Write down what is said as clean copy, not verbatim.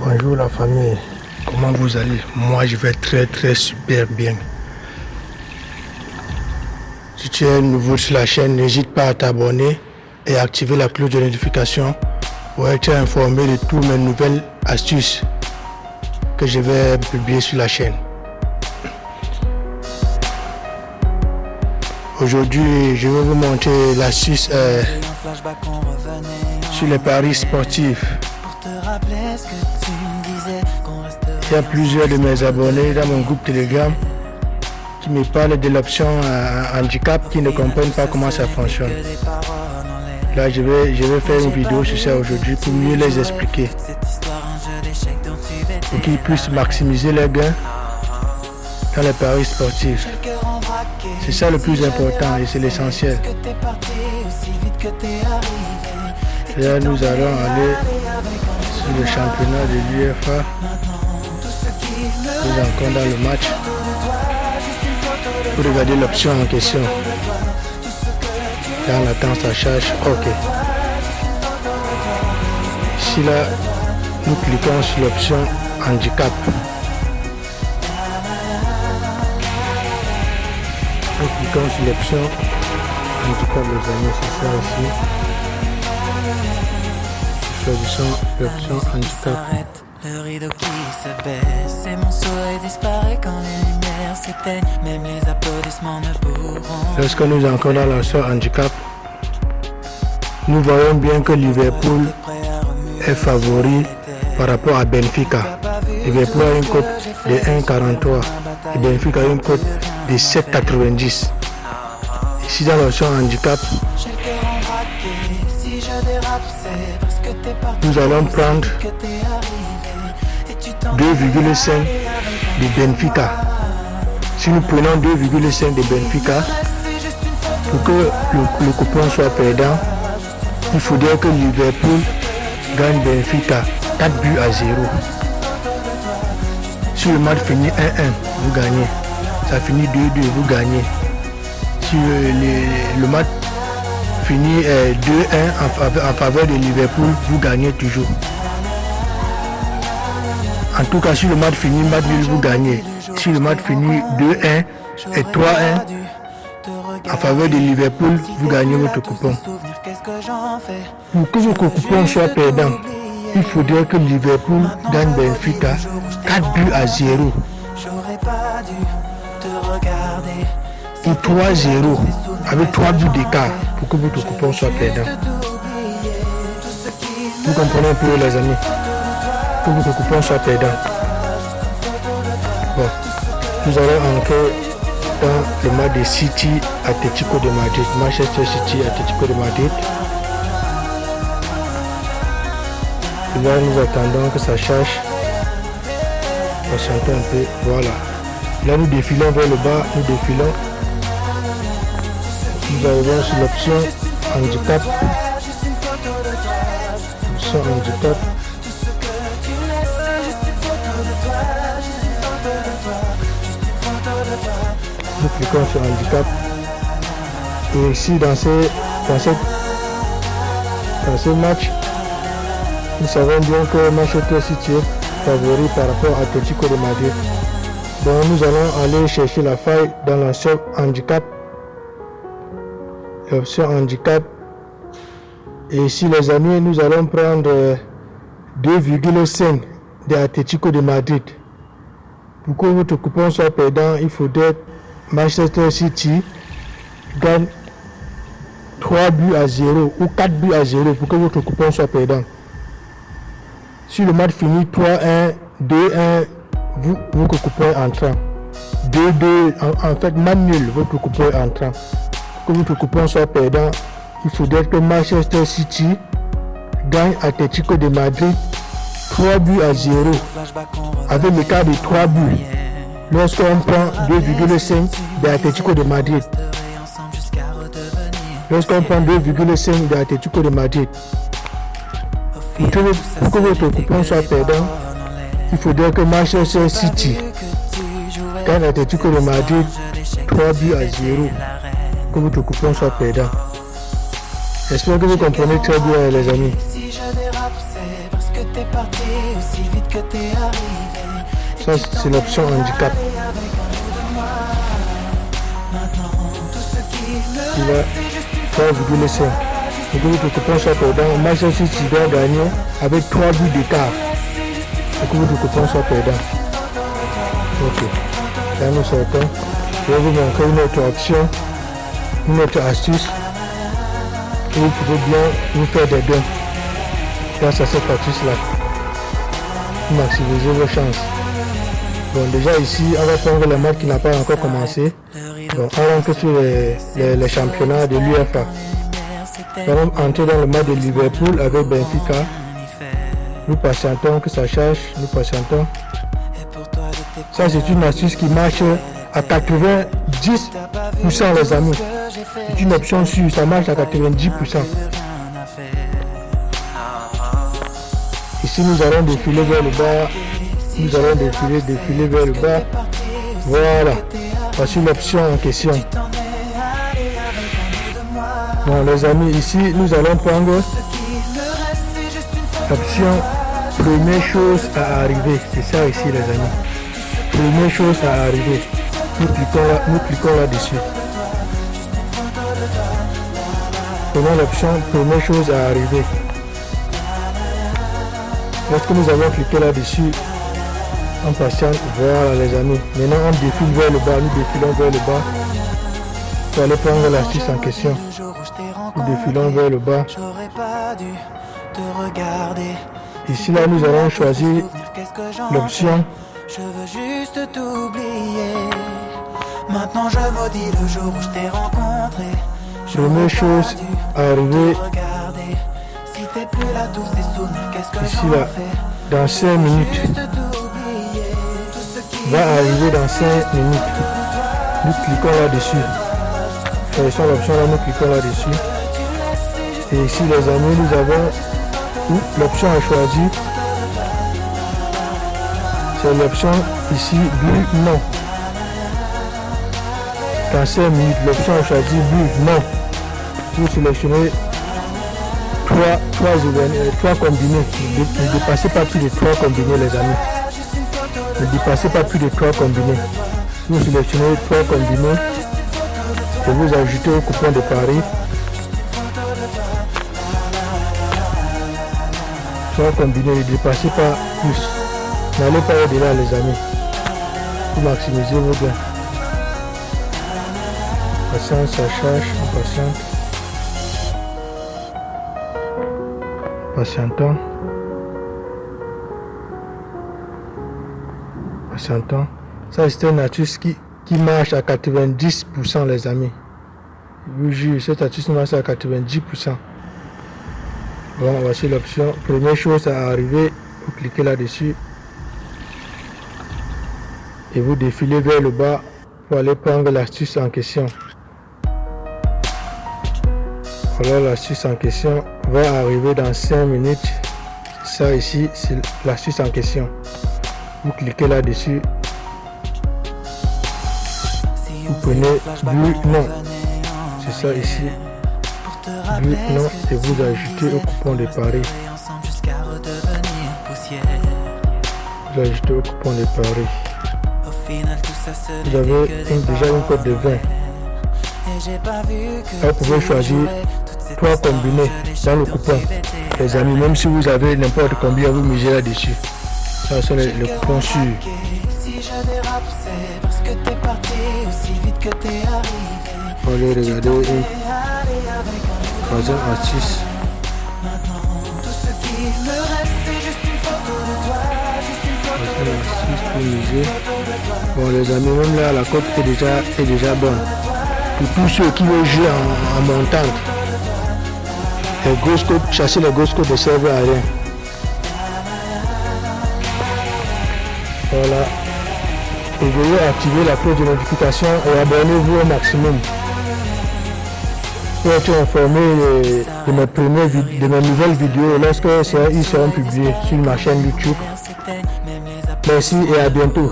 Bonjour la famille, comment vous allez? Moi je vais très super bien. Si tu es nouveau sur la chaîne, n'hésite pas à t'abonner et activer la cloche de notification pour être informé de toutes mes nouvelles astuces que je vais publier sur la chaîne. Aujourd'hui, je vais vous montrer l'astuce sur les paris sportifs. Il y a plusieurs de mes abonnés dans mon groupe Telegram qui me parlent de l'option handicap, qui ne comprennent pas comment ça fonctionne. Là, je vais faire une vidéo sur ça aujourd'hui pour mieux les expliquer, pour qu'ils puissent maximiser leurs gains dans les paris sportifs. C'est ça le plus important et c'est l'essentiel. Là, nous allons aller sur le championnat de l'UEFA. Nous sommes encore dans le match. Pour regarder l'option en question. Là, on attend sa charge. OK. Ici, là, nous cliquons sur l'option handicap. Nous cliquons sur l'option handicap, les amis, c'est ça ici. Choisissons l'option handicap. Le rideau qui se baisse et mon soleil disparaît quand les lumières s'éteignent. Même les applaudissements ne pourront. Lorsque nous sommes encore dans l'option handicap, nous voyons bien que Liverpool est favori par rapport à Benfica. Liverpool a une cote de 1,43 et Benfica a une cote de 7,90. Ici dans l'option handicap, nous allons prendre 2,5 de Benfica. Si nous prenons 2,5 de Benfica, pour que le coupon soit perdant, il faudrait que Liverpool gagne Benfica 4 buts à 0. Si le match finit 1-1, vous gagnez. Ça finit 2-2, vous gagnez. Si le match finit 2-1 en faveur de Liverpool, vous gagnez toujours. En tout cas, si le match finit match nul, vous gagnez. Si le match finit 2-1 et 3-1 en faveur de Liverpool, vous gagnez votre coupon. Pour que votre coupon soit perdant, il faudrait que Liverpool gagne Benfica 4 buts à 0 ou 3-0 avec 3 buts d'écart pour que votre coupon soit perdant. Vous comprenez un peu, les amis? Que votre coupon soit perdant. Bon, nous allons entrer dans le match de City Atlético de Madrid, Manchester City Atlético de Madrid. Et là, nous attendons que ça charge. Patientons un peu, voilà. Là, nous défilons vers le bas, nous défilons. Nous arrivons sur l'option handicap. Option handicap. Nous cliquons sur handicap. Et ici, dans ce match, nous savons bien que Manchester City est favori par rapport à Atlético de Madrid. Donc nous allons aller chercher la faille dans l'option handicap. L'option handicap. Et ici, les amis, nous allons prendre 2,5 de Atlético de Madrid. Pour que votre coupon soit perdant, il faudrait Manchester City gagne 3 buts à 0 ou 4 buts à 0 pour que votre coupon soit perdant. Si le match finit 3-1, 2-1, votre coupon est entrant. 2-2, en fait, match nul, votre coupon est entrant. Pour que votre coupon soit perdant, il faudrait que Manchester City gagne Atlético de Madrid 3 buts à 0 avec l'écart de 3 buts. Lorsqu'on prend 2,5 de Atlético de Madrid. Lorsqu'on prend 2,5 de Atlético de Madrid. Pour que votre coupon soit perdant, il faudrait que Manchester City gagne Atlético de Madrid 3 buts à 0. Que votre coupon soit perdant. J'espère que vous comprenez très bien, les amis. Ça c'est l'option handicap. Il a 3,5. Et que votre coupon soit perdant. Match si tu dois gagner avec 3 buts d'écart. Et que votre coupon soit perdant. Ok. Là nous sortons. Je vais vous montrer une autre option, une autre astuce. Et vous pouvez bien vous faire des gains grâce à cette astuce là. Pour maximiser vos chances. Bon, déjà ici, on va prendre le match qui n'a pas encore commencé. Bon, on rentre sur les championnats de l'UEFA. Nous allons entrer dans le match de Liverpool avec Benfica. Nous patientons que ça charge, nous patientons. Ça c'est une astuce qui marche à 90% les amis. C'est une option sûre, ça marche à 90%. Ici nous allons défiler vers le bas. Nous allons défiler vers le bas. Voilà. Voici l'option en question. Bon les amis, ici nous allons prendre l'option première chose à arriver. C'est ça ici les amis. Première chose à arriver. Nous cliquons là-dessus. Prenons l'option première chose à arriver. Lorsque nous avons cliqué là-dessus, on patiente, voilà les amis. Maintenant on défile vers le bas, nous défilons vers le bas. Pour aller prendre l'astuce en question. Nous défilons vers le bas. Ici là nous allons choisir l'option. Je veux juste t'oublier. Maintenant je maudis le jour où je t'ai rencontré. Première chose à arriver. Si t'es plus là, tous ces souvenirs, qu'est-ce que ici là, dans 5 minutes. Va arriver dans 5 minutes. Nous cliquons là-dessus. Choisissons l'option là, nous cliquons là-dessus. Et ici les amis, nous avons l'option à choisir. C'est l'option ici, but non. Dans 5 minutes, l'option à choisir, but non. Vous sélectionnez 3 combinés. Ne dépassez pas plus de 3 combinés les amis. Ne dépassez pas plus de 3 combinés. Vous sélectionnez 3 combinés et vous ajoutez au coupon de Paris. 3 combinés, ne dépassez pas plus. N'allez pas au-delà les amis. Pour maximiser vos gains. Patience, ça charge, on patiente. Patientons. Patientons. Ça c'est une astuce qui marche à 90% les amis. Je vous jure, cette astuce marche à 90%. Bon, voici l'option. Première chose à arriver, vous cliquez là-dessus. Et vous défilez vers le bas pour aller prendre l'astuce en question. Voilà, l'astuce en question va arriver dans 5 minutes. Ça ici, c'est l'astuce en question. Vous cliquez là-dessus. Vous prenez but non. C'est ça ici. But non et vous ajoutez au coupon de Paris. Vous ajoutez au coupon de Paris. Vous avez déjà une cote de 20. Là, vous pouvez choisir 3 combinés dans le coupon. Les amis, même si vous avez n'importe combien, vous misez là-dessus. Ça, c'est le coupon sûr. Allez, regardez une troisième astuce. Pour miser. Bon les amis, même là la cote est déjà bonne. Pour tous ceux qui veulent jouer en montante, les grosses cotes, chasser les grosses cotes ne servent à rien. Voilà. Et veuillez activer la cloche de notification et abonnez-vous au maximum pour être informé de mes nouvelles vidéos lorsque ils seront publiées sur ma chaîne YouTube. Merci et à bientôt.